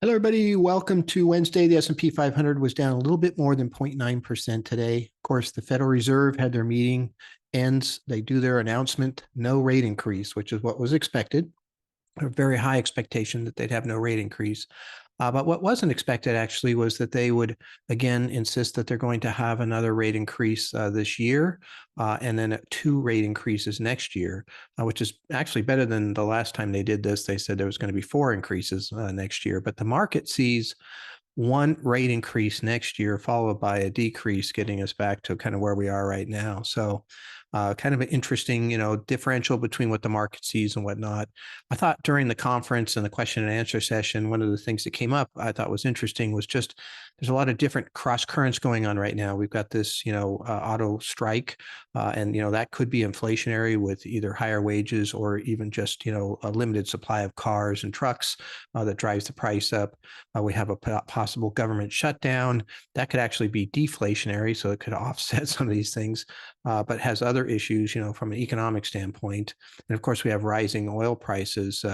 Hello, everybody. Welcome to Wednesday. The S&P 500 was down a little bit more than 0.9% today. Of course, the Federal Reserve had their meeting, ends. They do their announcement, no rate increase, which is what was expected. A very high expectation that they'd have no rate increase. But what wasn't expected actually was that they would again insist that they're going to have another rate increase this year, and then two rate increases next year, which is actually better than the last time they did this. They said there was going to be four increases next year, but the market sees one rate increase next year, followed by a decrease, getting us back to kind of where we are right now. So kind of an interesting, differential between what the market sees and whatnot. I thought during the conference and the question and answer session, one of the things that came up I thought was interesting was just there's a lot of different cross currents going on right now. We've got this, auto strike, and that could be inflationary with either higher wages or even just a limited supply of cars and trucks that drives the price up. We have a possible government shutdown that could actually be deflationary, so it could offset some of these things, but has other issues, from an economic standpoint. And of course, we have rising oil prices.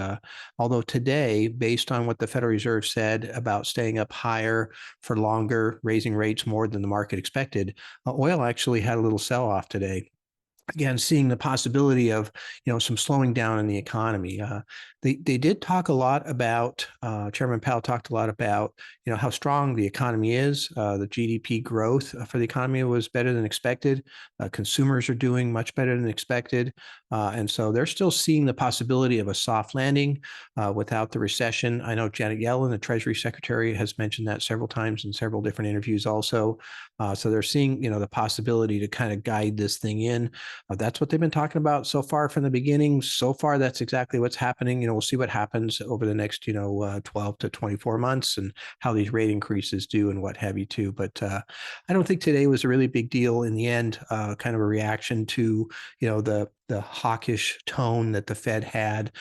Although today, based on what the Federal Reserve said about staying up higher for longer, raising rates more than the market expected, oil actually had a little sell-off today. Again, seeing the possibility of some slowing down in the economy. They did talk a lot about Chairman Powell talked a lot about how strong the economy is. The GDP growth for the economy was better than expected. Consumers are doing much better than expected, and so they're still seeing the possibility of a soft landing without the recession. I know Janet Yellen, the Treasury Secretary, has mentioned that several times in several different interviews also. So they're seeing the possibility to kind of guide this thing in. That's what they've been talking about so far from the beginning. So far, that's exactly what's happening. We'll see what happens over the next, 12 to 24 months and how these rate increases do and what have you too. But I don't think today was a really big deal in the end, kind of a reaction to, the hawkish tone that the Fed had,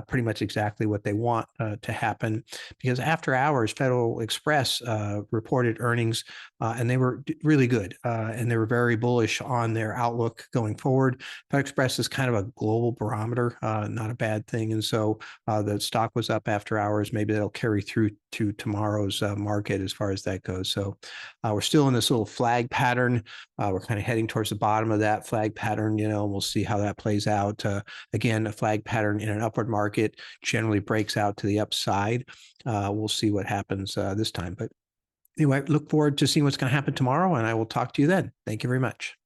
pretty much exactly what they want to happen. Because after hours, Federal Express reported earnings, and they were really good, and they were very bullish on their outlook going forward. Federal Express is kind of a global barometer, not a bad thing. And so the stock was up after hours. Maybe that'll carry through to tomorrow's market as far as that goes. So we're still in this little flag pattern. We're kind of heading towards the bottom of that flag pattern, and we'll see how that plays out. Again, a flag pattern in an upward market generally breaks out to the upside. We'll see what happens this time. But anyway, look forward to seeing what's going to happen tomorrow, and I will talk to you then. Thank you very much.